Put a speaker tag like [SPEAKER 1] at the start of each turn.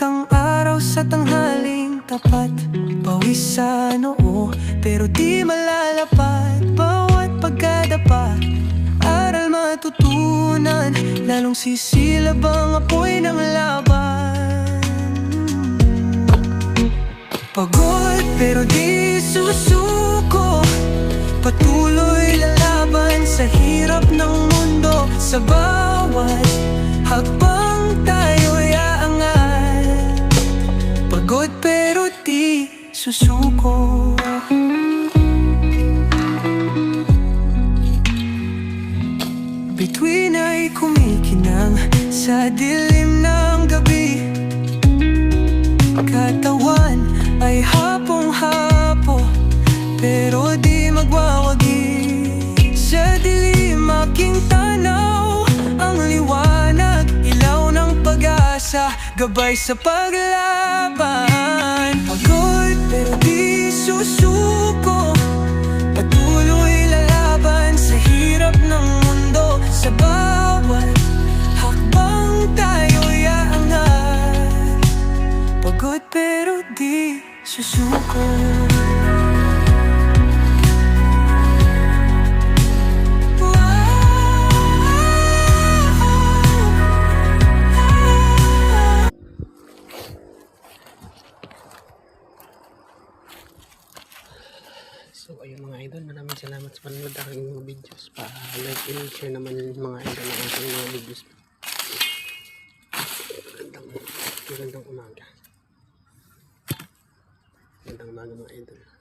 [SPEAKER 1] Sikat ang araw sa tanghaling tapat, pawis sa noo pero di malalapat. Bawat pagkadapa, aral matutunan, lalong sisilab ang apoy ng laban. Pagod pero di susuko, patuloy lalaban sa hirap ng mundo. Sa bawat hakbang tayo'y aangat, pagod pero di susuko. Bituin ay kumikinang sa dilim ng gabi, katawan ay hapong-hapo pero di magwawagi. Sa dilim aking tanaw ang liwanag, ilaw ng pag-asa, gabay sa paglaban. Pagod pero di susuko, patuloy lalaban sa hirap ng mundo. Sa bawat hakbang tayo'y aangat, pagod pero di susuko.
[SPEAKER 2] So ayun mga idol, maraming salamat sa panonood ng aking mga videos. Pa-like and share naman mga idol ng aking mga videos. Magandang umaga. Magandang umaga mga idol.